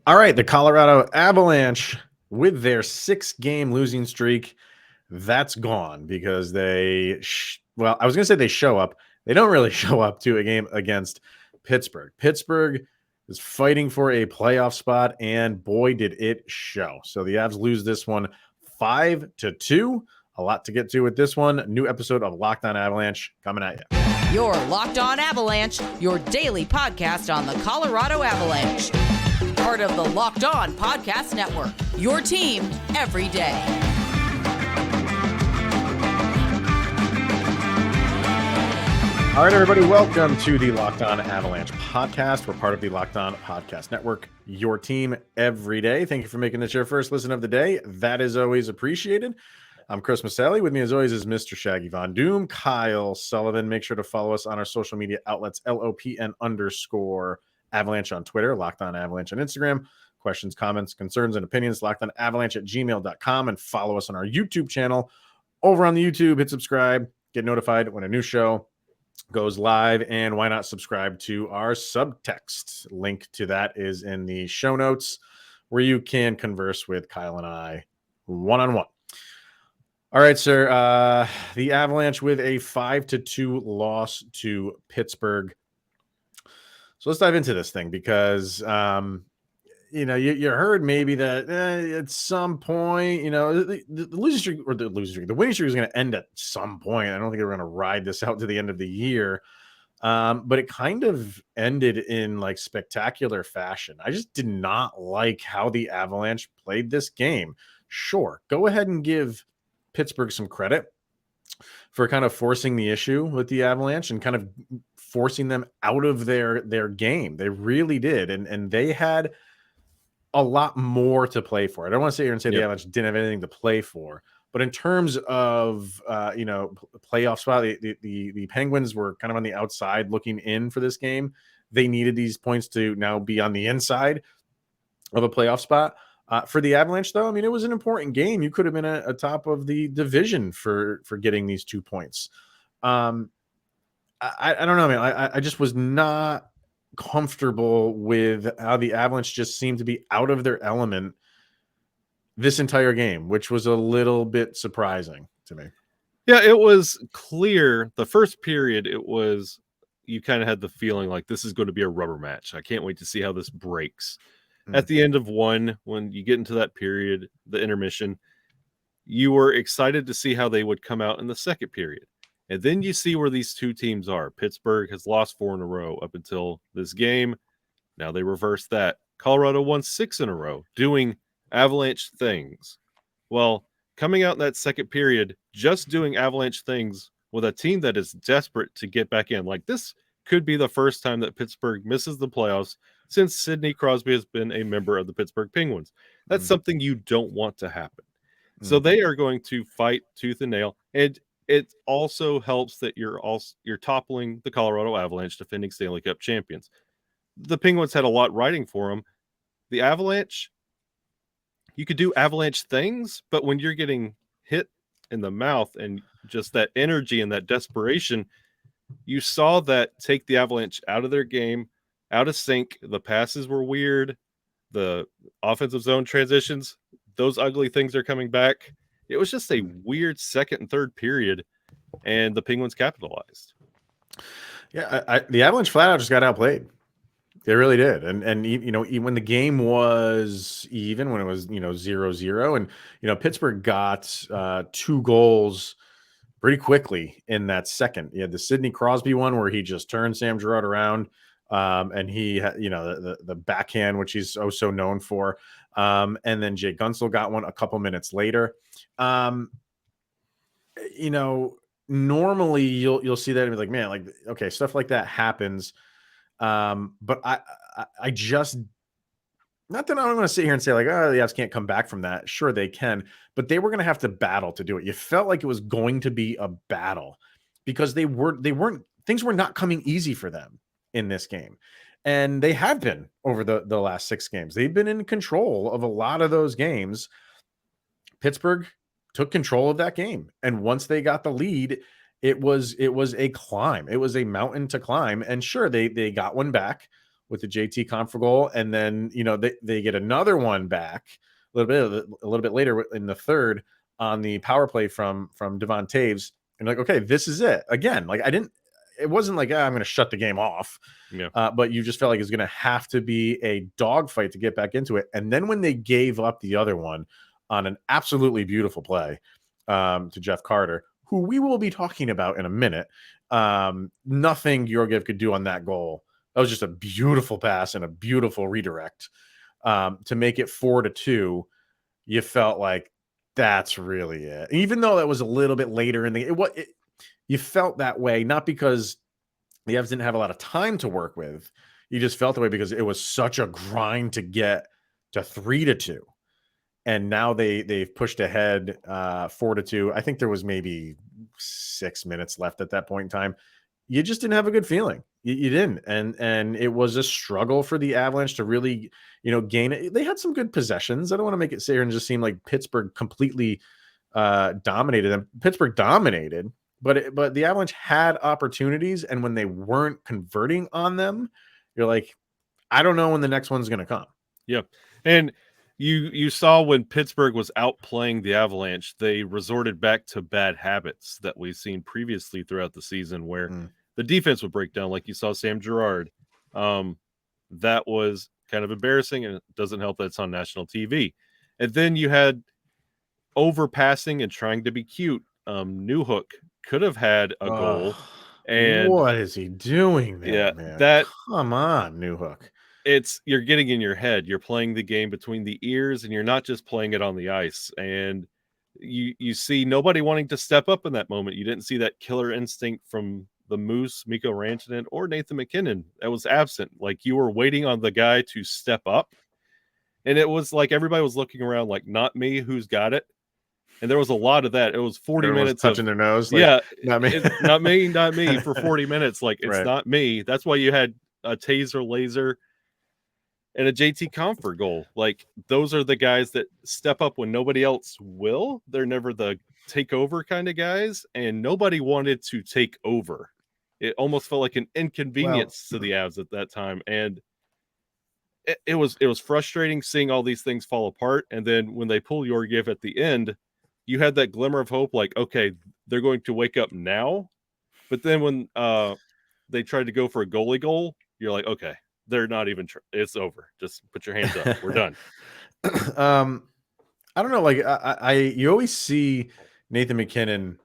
All right, the Colorado Avalanche, with their 6-game losing streak, that's gone because I was going to say they show up. They don't really show up to a game against Pittsburgh. Pittsburgh is fighting for a playoff spot, and boy, did it show. So the Avs lose this one 5-2. A lot to get to with this one. New episode of Locked On Avalanche coming at you. You're Locked On Avalanche, your daily podcast on the Colorado Avalanche. Part of the Locked On Podcast Network, your team every day. All right, everybody, welcome to the Locked On Avalanche podcast. We're part of the Locked On Podcast Network, your team every day. Thank you for making this your first listen of the day. That is always appreciated. I'm Chris Maselli. With me, as always, is Mr. Shaggy Von Doom, Kyle Sullivan. Make sure to follow us on our social media outlets, LOPN_Avalanche on Twitter, Locked On Avalanche on Instagram. Questions, comments, concerns, and opinions, lockedonavalanche@gmail.com, and follow us on our YouTube channel. Over on the YouTube, hit subscribe, get notified when a new show goes live, and why not subscribe to our subtext? Link to that is in the show notes, where you can converse with Kyle and I one-on-one. All right, sir. The Avalanche with a 5-2 loss to Pittsburgh. So let's dive into this thing because, you heard maybe that at some point, the losing streak or the winning streak is going to end at some point. I don't think they're going to ride this out to the end of the year. But it kind of ended in like spectacular fashion. I just did not like how the Avalanche played this game. Sure, go ahead and give Pittsburgh some credit for kind of forcing the issue with the Avalanche and kind of forcing them out of their game. They really did. And they had a lot more to play for. I don't want to sit here and say the Avalanche didn't have anything to play for, but in terms of, playoff spot, the Penguins were kind of on the outside looking in for this game. They needed these points to now be on the inside of a playoff spot. For the Avalanche, though, I mean, it was an important game. You could have been atop of the division for getting these 2 points. I don't know, man. I just was not comfortable with how the Avalanche just seemed to be out of their element this entire game, which was a little bit surprising to me. Yeah, it was clear. The first period, you kind of had the feeling like this is going to be a rubber match. I can't wait to see how this breaks. At the end of one, when you get into that period, the intermission, you were excited to see how they would come out in the second period. And then you see where these two teams are. Pittsburgh has lost 4 in a row up until this game. Now they reversed that. Colorado won 6 in a row, doing Avalanche things. Well, coming out in that second period, just doing Avalanche things with a team that is desperate to get back in. Like, this could be the first time that Pittsburgh misses the playoffs since Sidney Crosby has been a member of the Pittsburgh Penguins. That's something you don't want to happen. So they are going to fight tooth and nail. And it also helps that you're toppling the Colorado Avalanche, defending Stanley Cup champions. The Penguins had a lot riding for them. The Avalanche, you could do Avalanche things, but when you're getting hit in the mouth and just that energy and that desperation, you saw that take the Avalanche out of their game, out of sync. The passes were weird. The offensive zone transitions, those ugly things are coming back. It was just a weird second and third period, and the Penguins capitalized. Yeah, the Avalanche flat out just got outplayed. They really did. And even when the game was even, when it was 0-0, and Pittsburgh got 2 goals pretty quickly in that second. You had the Sidney Crosby one where he just turned Sam Girard around, and he had the backhand, which he's so known for. And then Jay Gunsel got one a couple minutes later. Normally you'll see that and be like, man, like, okay, stuff like that happens. But I just, not that I don't want to sit here and say like, oh, the Avs can't come back from that. Sure, they can, but they were going to have to battle to do it. You felt like it was going to be a battle because things were not coming easy for them in this game. And they have been over the last 6 games. They've been in control of a lot of those games. Pittsburgh took control of that game. And once they got the lead, it was a climb. It was a mountain to climb. And sure, they got one back with the JT Confer goal, and then they get another one back a little bit later in the third on the power play from Devon Toews, and like, okay, this is it again. Like it wasn't like I'm going to shut the game off, but you just felt like it's going to have to be a dogfight to get back into it. And then when they gave up the other one on an absolutely beautiful play to Jeff Carter, who we will be talking about in a minute, nothing Georgiev could do on that goal. That was just a beautiful pass and a beautiful redirect to make it 4-2. You felt like that's really it. Even though that was a little bit later in the you felt that way, not because the Avs didn't have a lot of time to work with. You just felt the way because it was such a grind to get to 3-2. And now they've pushed ahead 4-2. I think there was maybe 6 minutes left at that point in time. You just didn't have a good feeling. You didn't. And it was a struggle for the Avalanche to really, gain it. They had some good possessions. I don't want to make it sit here and just seem like Pittsburgh completely dominated them. Pittsburgh dominated, but the Avalanche had opportunities. And when they weren't converting on them, you're like, I don't know when the next one's going to come. Yeah. And you saw when Pittsburgh was outplaying the Avalanche, they resorted back to bad habits that we've seen previously throughout the season where the defense would break down, like you saw Sam Girard. That was kind of embarrassing, and it doesn't help that it's on national TV. And then you had overpassing and trying to be cute. Newhook could have had a goal. And what is he doing there, man? Come on, Newhook. You're getting in your head. You're playing the game between the ears, and you're not just playing it on the ice. And you see nobody wanting to step up in that moment. You didn't see that killer instinct from the Moose, Mikko Rantanen, or Nathan MacKinnon. That was absent. Like, you were waiting on the guy to step up. And it was like everybody was looking around like, not me, who's got it? And there was a lot of that. It was 40 minutes touching their nose. Like, not me. not me for 40 minutes. Like, it's not me. That's why you had a taser laser and a JT Confer goal. Like, those are the guys that step up when nobody else will. They're never the take over kind of guys, and nobody wanted to take over. It almost felt like an inconvenience to the Avs at that time, and it was frustrating seeing all these things fall apart. And then when they pull Georgiev at the end, you had that glimmer of hope, like, okay, they're going to wake up now. But then when they tried to go for a goalie goal, you're like, okay, they're not even it's over. Just put your hands up. We're done. I don't know. Like you always see Nathan MacKinnon,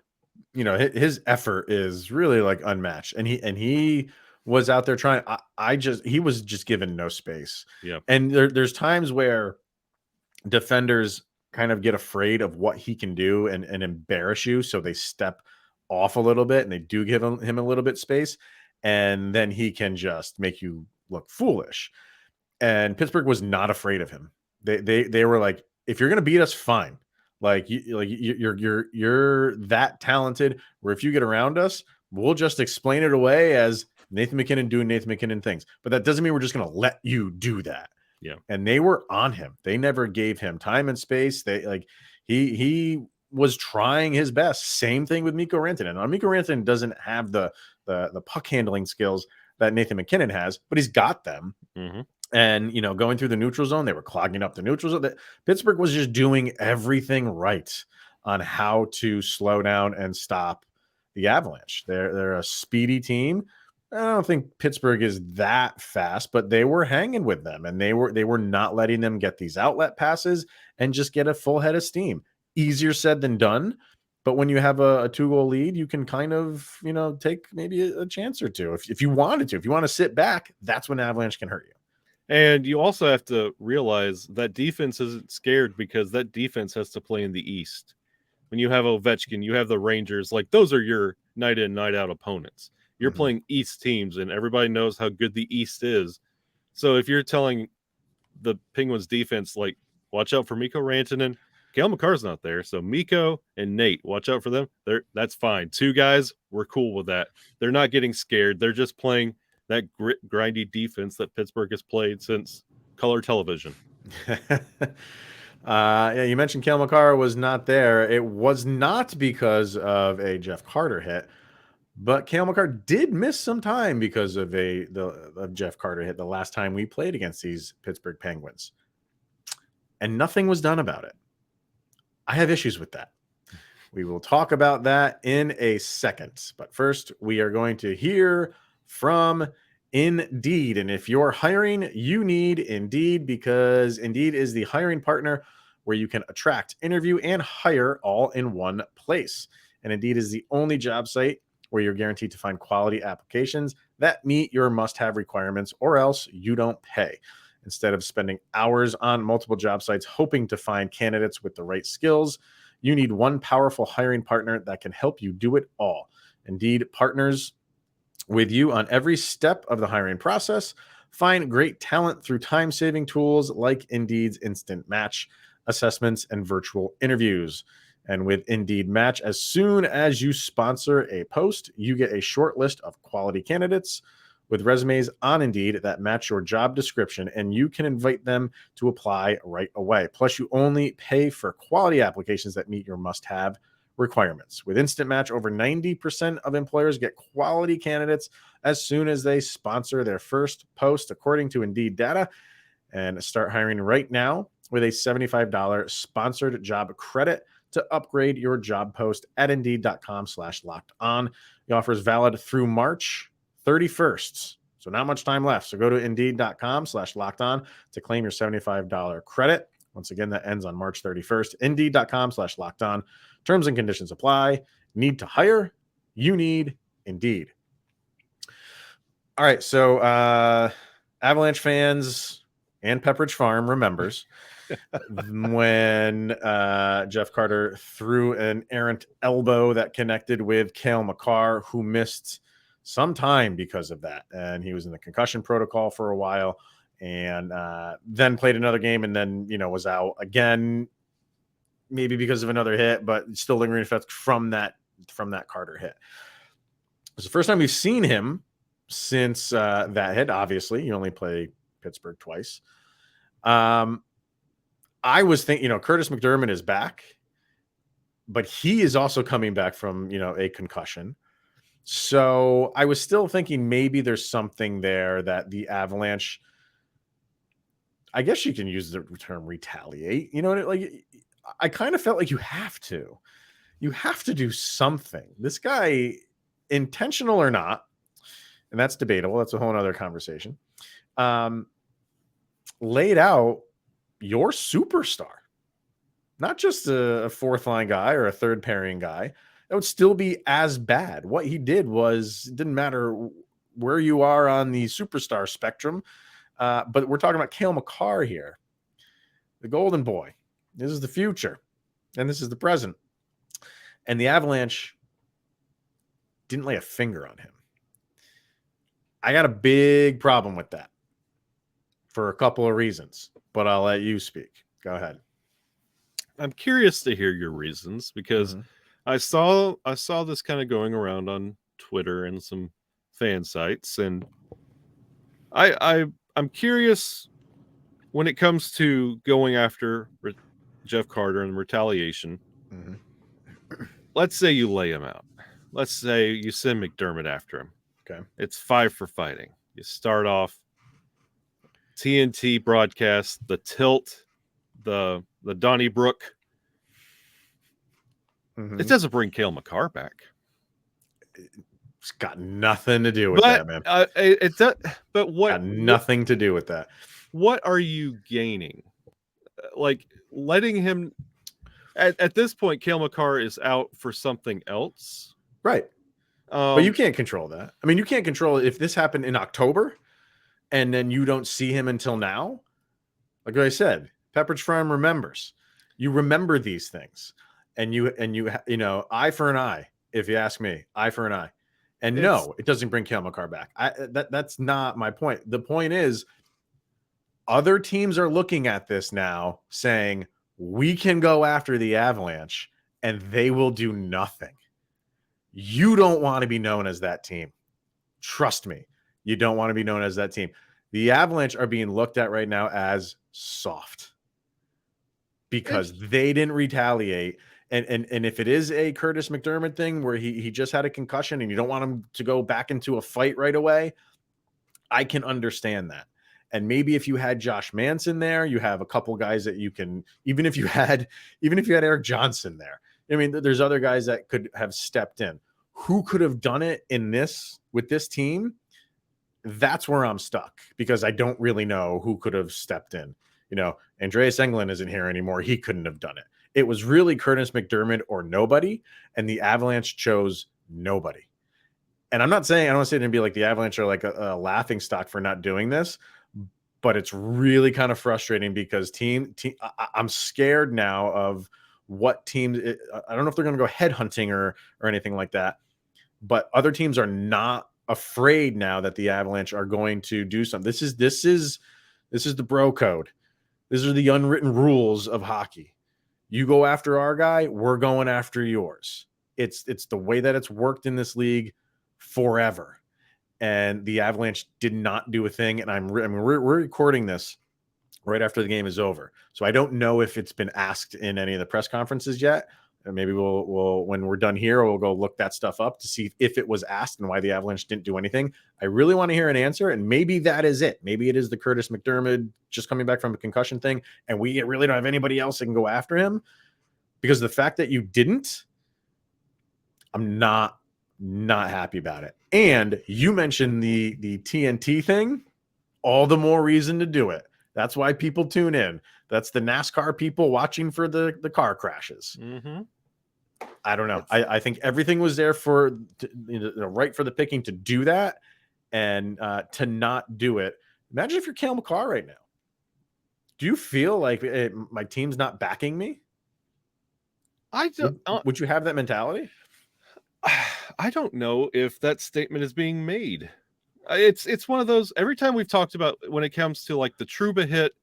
his effort is really like unmatched, and he was out there trying. He was just given no space. Yeah. And there's times where defenders kind of get afraid of what he can do and embarrass you. So they step off a little bit and they do give him a little bit space. And then he can just make you look foolish. And Pittsburgh was not afraid of him. They were like, if you're going to beat us, fine. You're that talented where if you get around us, we'll just explain it away as Nathan MacKinnon doing Nathan MacKinnon things. But that doesn't mean we're just going to let you do that. Yeah. And they were on him. They never gave him time and space. He was trying his best. Same thing with Mikko Rantanen. Now, Mikko Rantanen doesn't have the puck handling skills that Nathan MacKinnon has, but he's got them. Mm-hmm. And, going through the neutral zone, they were clogging up the neutral zone. Pittsburgh was just doing everything right on how to slow down and stop the Avalanche. They're a speedy team. I don't think Pittsburgh is that fast, but they were hanging with them, and they were not letting them get these outlet passes and just get a full head of steam. Easier said than done. But when you have a 2-goal lead, you can kind of, take maybe a chance or two if you wanted to. If you want to sit back, that's when Avalanche can hurt you. And you also have to realize that defense isn't scared because that defense has to play in the East. When you have Ovechkin, you have the Rangers, like those are your night in, night out opponents. You're playing East teams, and everybody knows how good the East is. So if you're telling the Penguins defense, like, watch out for Mikko Rantanen, Cale Makar's not there. So Mikko and Nate, watch out for them. That's fine. 2 guys, we're cool with that. They're not getting scared. They're just playing that grindy defense that Pittsburgh has played since color television. Yeah, you mentioned Cale Makar was not there. It was not because of a Jeff Carter hit, But Cale Makar did miss some time because of the Jeff Carter hit the last time we played against these Pittsburgh Penguins. And nothing was done about it. I have issues with that. We will talk about that in a second. But first, we are going to hear from Indeed. And if you're hiring, you need Indeed, because Indeed is the hiring partner where you can attract, interview, and hire all in one place. And Indeed is the only job site where you're guaranteed to find quality applications that meet your must-have requirements, or else you don't pay. Instead of spending hours on multiple job sites hoping to find candidates with the right skills, you need one powerful hiring partner that can help you do it all. Indeed partners with you on every step of the hiring process. Find great talent through time-saving tools like Indeed's Instant Match assessments and virtual interviews. And with Indeed Match, as soon as you sponsor a post, you get a short list of quality candidates with resumes on Indeed that match your job description, and you can invite them to apply right away. Plus, you only pay for quality applications that meet your must-have requirements. With Instant Match, over 90% of employers get quality candidates as soon as they sponsor their first post, according to Indeed data. And start hiring right now with a $75 sponsored job credit to upgrade your job post at Indeed.com/locked-on. The offer is valid through March 31st. So not much time left. So go to Indeed.com/locked-on to claim your $75 credit. Once again, that ends on March 31st. Indeed.com/locked-on. Terms and conditions apply. Need to hire? You need Indeed. All right. So Avalanche fans and Pepperidge Farm remembers when Jeff Carter threw an errant elbow that connected with Cale Makar, who missed some time because of that. And he was in the concussion protocol for a while, and then played another game, and then, was out again, maybe because of another hit, but still lingering effects from that Carter hit. It's the first time we've seen him since that hit. Obviously, you only play Pittsburgh twice. I was thinking, Curtis McDermott is back, but he is also coming back from, a concussion. So I was still thinking maybe there's something there that the Avalanche, I guess you can use the term retaliate. I kind of felt like you have to do something. This guy, intentional or not, and that's debatable. That's a whole other conversation. Laid out your superstar, not just a fourth line guy or a third pairing guy. That would still be as bad. What he did it didn't matter where you are on the superstar spectrum. But we're talking about Cale Makar here, the golden boy. This is the future, and this is the present. And the Avalanche didn't lay a finger on him. I got a big problem with that for a couple of reasons, but I'll let you speak. Go ahead. I'm curious to hear your reasons, because I saw this kind of going around on Twitter and some fan sites, and I'm curious when it comes to going after Jeff Carter and retaliation. Let's say you lay him out. Let's say you send McDermott after him. Okay. It's 5 for fighting. You start off TNT broadcast, the tilt, the Donnybrook. It doesn't bring Cale Makar back. It's got nothing to do with that, man. But what? Got nothing to do with that. What are you gaining? Like letting him at this point, Cale Makar is out for something else, right? But you can't control that. I mean, you can't control if this happened in October, and then you don't see him until now. Like I said, Pepperidge Farm remembers. You remember these things, and you eye for an eye. If you ask me, eye for an eye. And no, it doesn't bring Cale Makar back. That's not my point. The point is, other teams are looking at this now, saying we can go after the Avalanche, and they will do nothing. You don't want to be known as that team. Trust me, you don't want to be known as that team. The Avalanche are being looked at right now as soft because they didn't retaliate. And if it is a Curtis McDermott thing where he just had a concussion and you don't want him to go back into a fight right away, I can understand that. And maybe if you had Josh Manson there, you have a couple guys that you can, even if you had Eric Johnson there. I mean, there's other guys that could have stepped in. Who could have done it with this team? That's where I'm stuck, because I don't really know who could have stepped in. Andreas Englund isn't here anymore. He couldn't have done it. It was really Curtis McDermott or nobody, and the Avalanche chose nobody. And I don't want to say it and be like the Avalanche are like a laughing stock for not doing this, but it's really kind of frustrating because I'm scared now of what teams. I don't know if they're going to go headhunting or anything like that, but other teams are not afraid now that the Avalanche are going to do something. This is the bro code. These are the unwritten rules of hockey. You go after our guy, we're going after yours. It's the way that it's worked in this league forever. And the Avalanche did not do a thing. And we're recording this right after the game is over. So I don't know if it's been asked in any of the press conferences yet. And maybe we'll when we're done here, we'll go look that stuff up to see if it was asked and why the Avalanche didn't do anything. I really want to hear an answer. And maybe that is it. Maybe it is the Curtis McDermott just coming back from a concussion thing. And we really don't have anybody else that can go after him, because the fact that you didn't, I'm not happy about it. And you mentioned the TNT thing, all the more reason to do it. That's why people tune in. That's the NASCAR people watching for the car crashes. Mm-hmm. I don't know. I think everything was there right for the picking to do that, and to not do it. Imagine if you're Cale Makar right now. Do you feel like my team's not backing me? Would you have that mentality? I don't know if that statement is being made. It's one of those, every time we've talked about when it comes to like the Trouba hit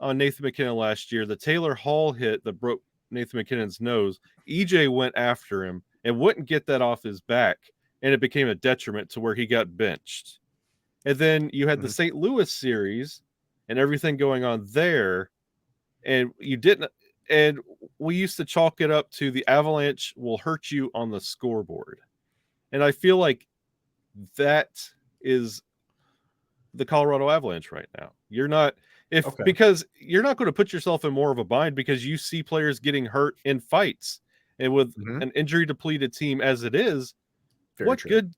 on Nathan McKinnon last year, the Taylor Hall hit that broke Nathan McKinnon's nose, EJ went after him and wouldn't get that off his back, and it became a detriment to where he got benched. And then you had the St. Louis series and everything going on there, and you didn't. And we used to chalk it up to the Avalanche will hurt you on the scoreboard. And I feel like that is the Colorado Avalanche right now. Because you're not going to put yourself in more of a bind because you see players getting hurt in fights. And with an injury depleted team as it is, what good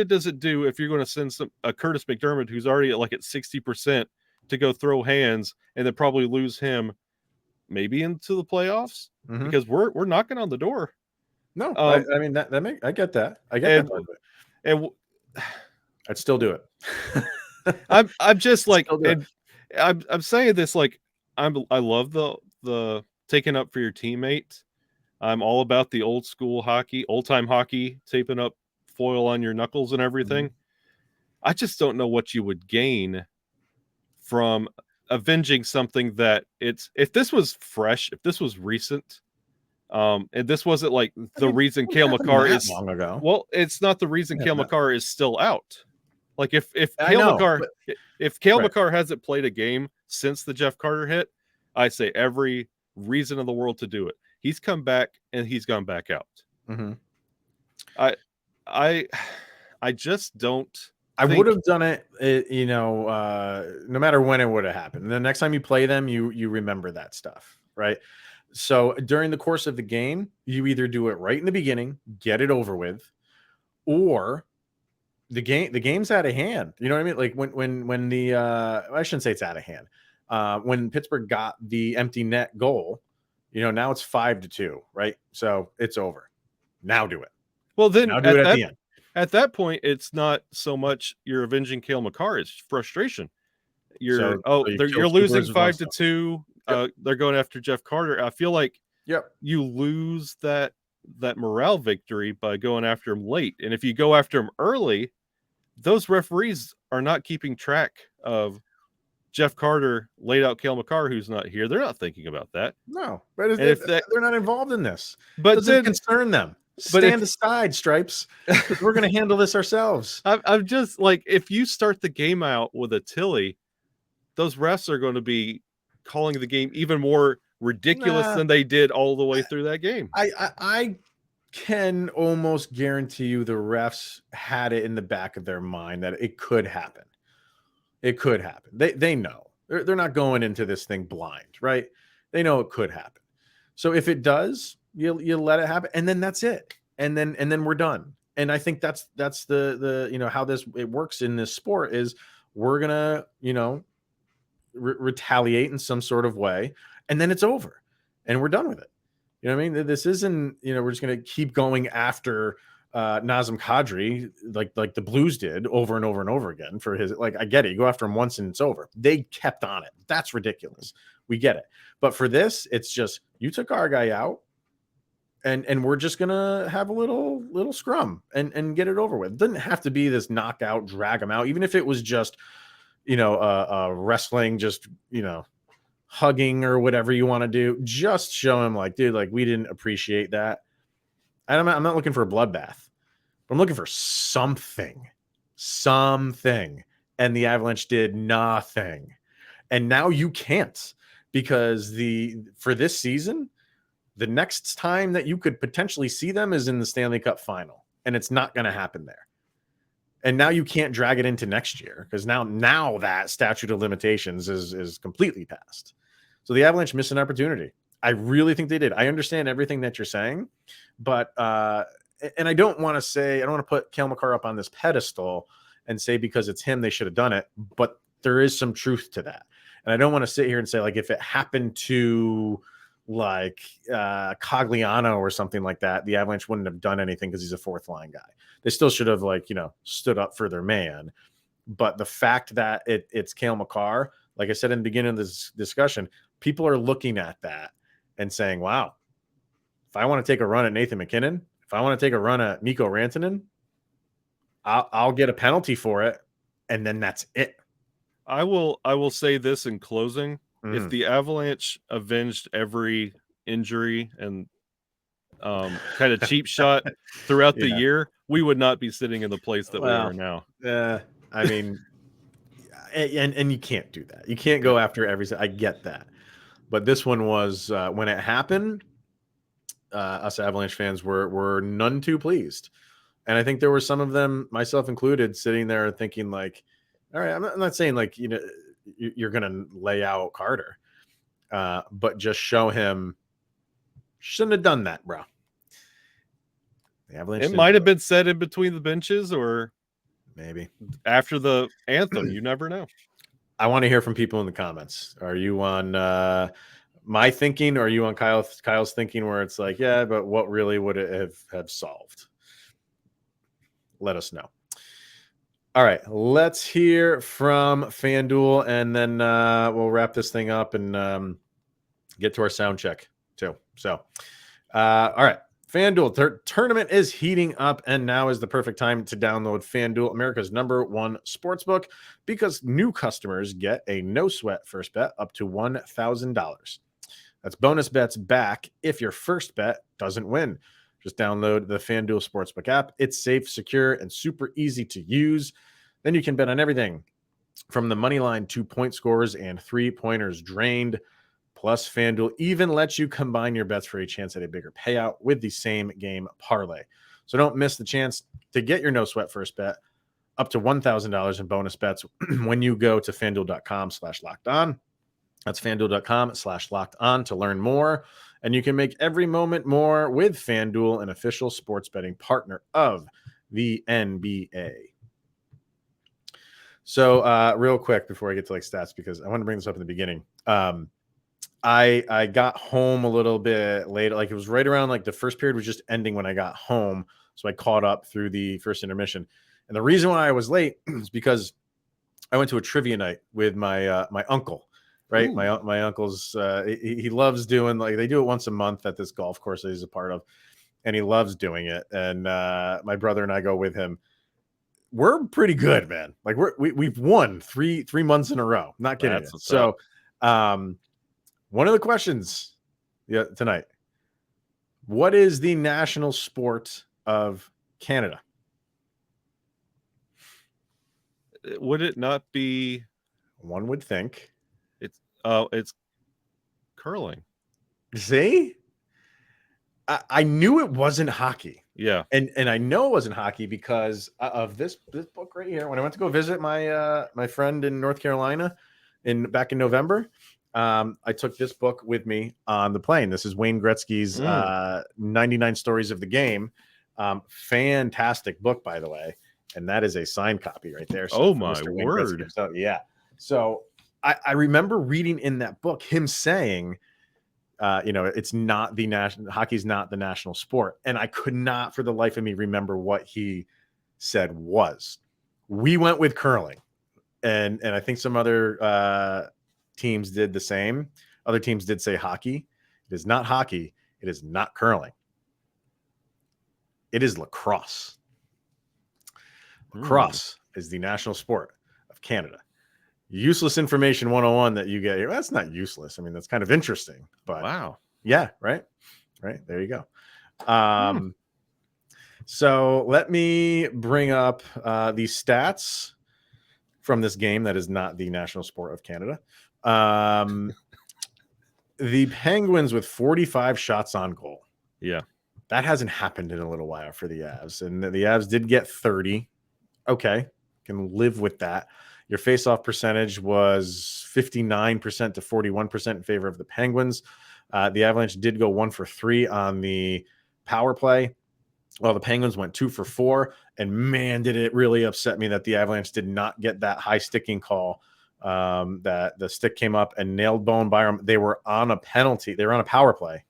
does it do if you're going to send a Curtis McDermott who's already at 60% to go throw hands and then probably lose him maybe into the playoffs, because we're knocking on the door. No, I mean I get that. I get that part of it. And I'd still do it. I'm just like, and I'm saying this like I love the taking up for your teammate. I'm all about the old school hockey, old time hockey, taping up foil on your knuckles and everything. I just don't know what you would gain from avenging something that if this was fresh, if this was recent, and this wasn't like the reason Cale Makar is long ago. Well, it's not the reason Cale Makar is still out. Like if Cale Makar hasn't played a game since the Jeff Carter hit, I say every reason in the world to do it. He's come back and he's gone back out. I just don't. I would have done it, no matter when it would have happened. The next time you play them, you remember that stuff, right? So during the course of the game, you either do it right in the beginning, get it over with, or the game's out of hand. You know what I mean? Like when the I shouldn't say it's out of hand. When Pittsburgh got the empty net goal, now it's 5-2, right? So it's over. Now do it. Well, then now do it at the end. At that point, it's not so much you're avenging Cale Makar; it's frustration. You're losing 5-2. They're going after Jeff Carter. I feel like you lose that morale victory by going after him late. And if you go after him early, those referees are not keeping track of Jeff Carter laid out Cale Makar, who's not here. They're not thinking about that. No, but they're not involved in this. But it doesn't concern them. Stand aside, Stripes. We're going to handle this ourselves. I'm just like, if you start the game out with a Tilly, those refs are going to be calling the game even more ridiculous than they did all the way through that game. I can almost guarantee you the refs had it in the back of their mind that it could happen. It could happen. They know. They're not going into this thing blind, right? They know it could happen. So if it does, you let it happen, and then that's it. And then we're done. And I think that's the how it works in this sport is we're gonna retaliate in some sort of way, and then it's over, and we're done with it. You know what I mean? This isn't we're just gonna keep going after Nazem Kadri like the Blues did over and over and over again for his I get it. You go after him once and it's over. They kept on it. That's ridiculous. We get it. But for this, it's just you took our guy out and we're just gonna have a little scrum and get it over with. It doesn't have to be this knockout, drag him out, even if it was just wrestling, just hugging or whatever you want to do. Just show him dude, we didn't appreciate that. I'm not looking for a bloodbath. I'm looking for something. And the Avalanche did nothing. And now you can't, because for this season, the next time that you could potentially see them is in the Stanley Cup final. And it's not going to happen there. And now you can't drag it into next year, because now that statute of limitations is completely passed. So the Avalanche missed an opportunity. I really think they did. I understand everything that you're saying, but and I don't want to put Cale Makar up on this pedestal and say because it's him they should have done it, but there is some truth to that. And I don't want to sit here and say if it happened to Cogliano or something like that, the Avalanche wouldn't have done anything because he's a fourth line guy. They still should have stood up for their man. But the fact that it's Cale Makar, like I said in the beginning of this discussion, people are looking at that and saying, wow, if I want to take a run at Nathan McKinnon, if I want to take a run at Mikko Rantanen, I'll get a penalty for it, and then that's it. I will say this in closing. If the Avalanche avenged every injury and kind of cheap shot throughout the year, we would not be sitting in the place that we are now. I mean, and you can't do that. You can't go after every. I get that. But this one was when it happened, us Avalanche fans were none too pleased. And I think there were some of them, myself included, sitting there thinking all right, I'm not saying you're going to lay out Carter, but just show him shouldn't have done that, bro. The Avalanche. It might have been said in between the benches or maybe after the anthem. You never know. I want to hear from people in the comments. Are you on my thinking, or are you on Kyle's thinking where it's yeah, but what really would it have solved? Let us know. All right, let's hear from FanDuel, and then we'll wrap this thing up and get to our sound check too. So, all right. FanDuel tournament is heating up, and now is the perfect time to download FanDuel, America's #1 sportsbook, because new customers get a no-sweat first bet up to $1,000. That's bonus bets back if your first bet doesn't win. Just download the FanDuel Sportsbook app. It's safe, secure, and super easy to use. Then you can bet on everything from the money line to point scores and three-pointers drained. Plus, FanDuel even lets you combine your bets for a chance at a bigger payout with the same game parlay. So don't miss the chance to get your no-sweat first bet up to $1,000 in bonus bets when you go to FanDuel.com/lockedon. That's FanDuel.com/lockedon to learn more. And you can make every moment more with FanDuel, an official sports betting partner of the NBA. So real quick before I get to stats, because I want to bring this up in the beginning. I got home a little bit later. It was right around the first period was just ending when I got home. So I caught up through the first intermission. And the reason why I was late is because I went to a trivia night with my my uncle, right? Ooh. My uncle's he loves doing they do it once a month at this golf course that he's a part of, and he loves doing it. And my brother and I go with him. We're pretty good, man. We've won three months in a row. Not kidding. So one of the questions tonight, what is the national sport of Canada? Would it not be? One would think it's curling. See, I knew it wasn't hockey. Yeah. And I know it wasn't hockey because of this book right here. When I went to go visit my friend in North Carolina back in November, I took this book with me on the plane. This is Wayne Gretzky's 99 Stories of the Game. Fantastic book, by the way. And that is a signed copy right there. So oh my word. So yeah. So I remember reading in that book him saying, it's not the national hockey's not the national sport. And I could not for the life of me remember what he said was. We went with curling. And I think some other teams did the same. Other teams did say hockey. It is not hockey. It is not curling. It is lacrosse. Lacrosse is the national sport of Canada. Useless information 101 that you get here. That's not useless. I mean, that's kind of interesting, but wow. Yeah, right. There you go. So let me bring up the stats from this game that is not the national sport of Canada. The Penguins with 45 shots on goal. Yeah. That hasn't happened in a little while for the Avs. And the Avs did get 30. Okay. Can live with that. Your faceoff percentage was 59% to 41% in favor of the Penguins. The Avalanche did go 1 for 3 on the power play, while the Penguins went 2 for 4. And man, did it really upset me that the Avalanche did not get that high sticking call. That the stick came up and nailed Bowen Byram. They were on a penalty. They were on a power play.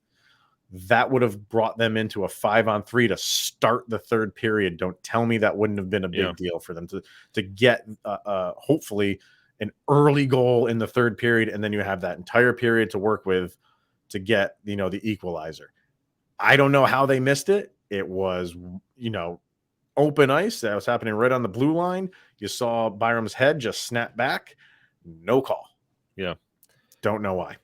That would have brought them into a 5-on-3 to start the third period. Don't tell me that wouldn't have been a big deal for them to get hopefully an early goal in the third period, and then you have that entire period to work with to get the equalizer. I don't know how they missed it. It was open ice that was happening right on the blue line. You saw Byram's head just snap back. No call. Yeah, don't know why.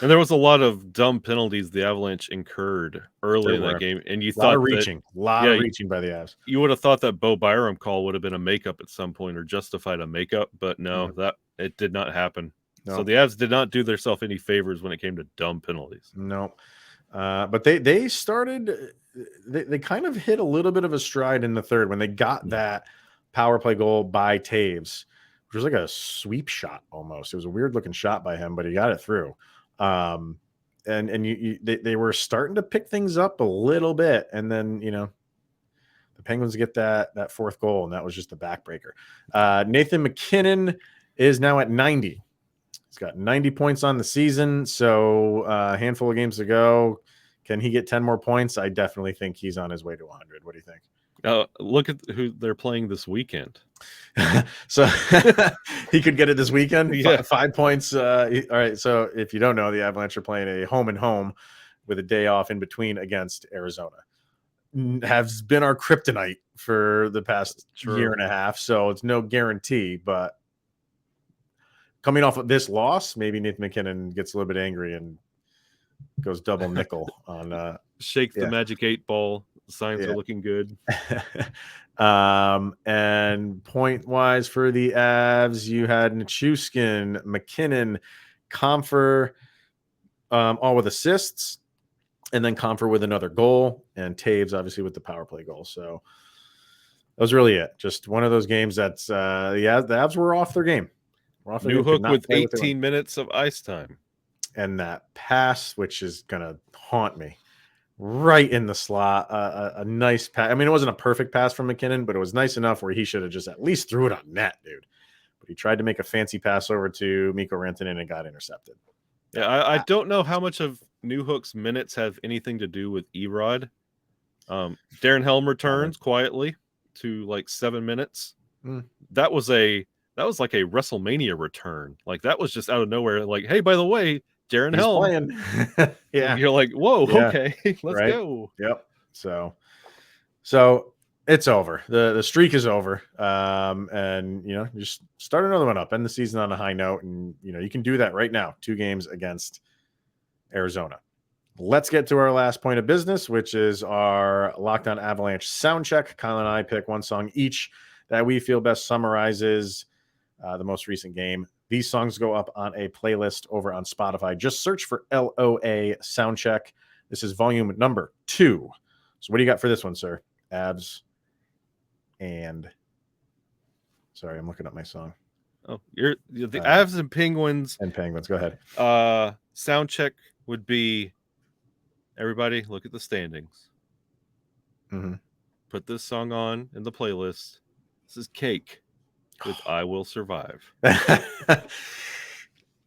And there was a lot of dumb penalties the Avalanche incurred early in that game, and you thought of reaching by the Avs. You would have thought that Bo Byram call would have been a makeup at some point or justified a makeup, but no, that it did not happen. No. So the Avs did not do themselves any favors when it came to dumb penalties. No, but they started. They kind of hit a little bit of a stride in the third when they got that power play goal by Toews, which was like a sweep shot almost. It was a weird looking shot by him, but he got it through. And they were starting to pick things up a little bit, and then the Penguins get that fourth goal, and that was just the backbreaker. Nathan MacKinnon is now at 90. He's got 90 points on the season, so a handful of games to go. Can he get 10 more points? I definitely think he's on his way to 100. What do you think? Look at who they're playing this weekend. So he could get it this weekend. Yeah. 5 points. All right. So if you don't know, the Avalanche are playing a home and home with a day off in between against Arizona. Has been our kryptonite for the past year and a half. So it's no guarantee, but coming off of this loss, maybe Nathan MacKinnon gets a little bit angry and goes double nickel on shake the magic 8 ball. The signs are looking good. And point wise for the Avs, you had Nichushkin, McKinnon, Comfer, all with assists, and then Comfer with another goal, and Toews obviously with the power play goal. So that was really it. Just one of those games that's the Avs were off their game. Newhook with 18 minutes of ice time. And that pass, which is going to haunt me, right in the slot. A nice pass. I mean, it wasn't a perfect pass from McKinnon, but it was nice enough where he should have just at least threw it on net, dude. But he tried to make a fancy pass over to Mikko Rantanen and got intercepted. Yeah, I don't know how much of Newhook's minutes have anything to do with Erod. Darren Helm returns quietly to like 7 minutes. That was like a WrestleMania return. Like that was just out of nowhere. Like, hey, by the way, Darren Helm playing. Yeah, you're like, whoa, okay, let's go. Yep. So it's over. The streak is over. And just start another one up, end the season on a high note, and you can do that right now. 2 games against Arizona. Let's get to our last point of business, which is our Locked On Avalanche sound check. Kyle and I pick one song each that we feel best summarizes the most recent game These songs go up on a playlist over on Spotify. Just search for LOA Soundcheck. This is volume number 2. So what do you got for this one, sir? Avs and... Sorry, I'm looking up my song. Oh, you're the Avs and Penguins. And Penguins, go ahead. Soundcheck would be, everybody look at the standings. Mm-hmm. Put this song on in the playlist. This is Cake with I Will Survive.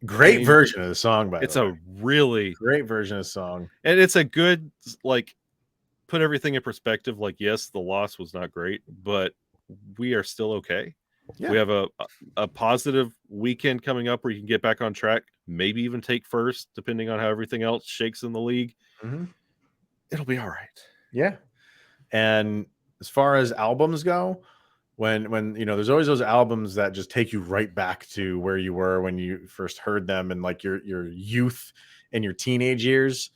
Great version of the song, by the way. It's a really great version of the song. And it's a good, like, put everything in perspective. Like, yes, the loss was not great, but we are still okay. Yeah. We have a positive weekend coming up where you can get back on track, maybe even take first, depending on how everything else shakes in the league. Mm-hmm. It'll be all right. Yeah. And as far as albums go, when you know, there's always those albums that just take you right back to where you were when you first heard them and like your youth and your teenage years.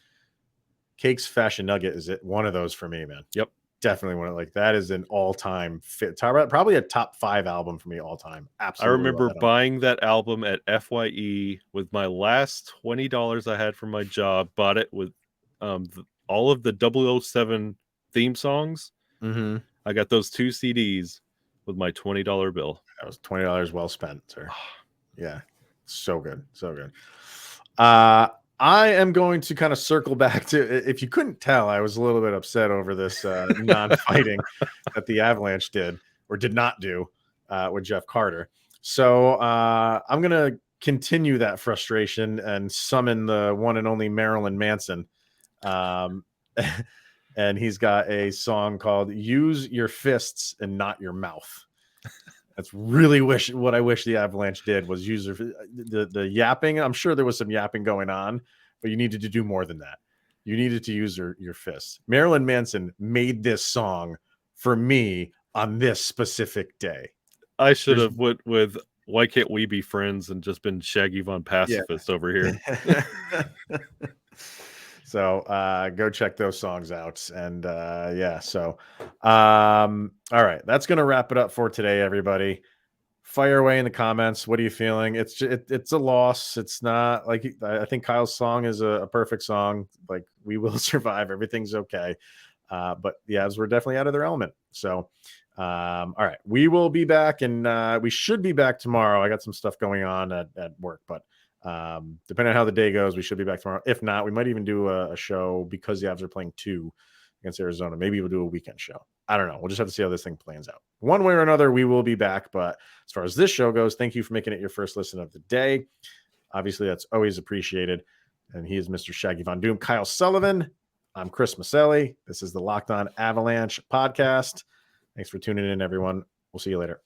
Cake's Fashion Nugget is one of those for me, man. Yep. Definitely one. Like that is an all-time fit. Probably a top 5 album for me all time. Absolutely. I remember buying that album at FYE with my last $20 I had from my job. Bought it with all of the 007 theme songs. Mm-hmm. I got those 2 CDs with my $20 bill. That was $20 well spent, sir. Yeah. So good. So good. I am going to kind of circle back to, if you couldn't tell, I was a little bit upset over this non-fighting that the Avalanche did or did not do with Jeff Carter. So I'm going to continue that frustration and summon the one and only Marilyn Manson. And he's got a song called Use Your Fists and Not Your Mouth. That's really what I wish the Avalanche did was use the yapping. I'm sure there was some yapping going on, but you needed to do more than that. You needed to use your fists. Marilyn Manson made this song for me on this specific day. I should have went with Why Can't We Be Friends and just been Shaggy Von Pacifist over here. So go check those songs out. And so all right, that's going to wrap it up for today, everybody. Fire away in the comments. What are you feeling? It's a loss. It's not like, I think Kyle's song is a perfect song. Like, we will survive. Everything's okay. But the Avs were definitely out of their element. So all right, we will be back, and we should be back tomorrow. I got some stuff going on at work, but depending on how the day goes, we should be back tomorrow. If not, we might even do a show because the Avs are playing 2 against Arizona. Maybe we'll do a weekend show. I don't know. We'll just have to see how this thing plans out. One way or another, we will be back. But as far as this show goes, thank you for making it your first listen of the day. Obviously, that's always appreciated. And he is Mr. Shaggy Von Doom. Kyle Sullivan. I'm Chris Maselli. This is the Locked On Avalanche podcast. Thanks for tuning in, everyone. We'll see you later.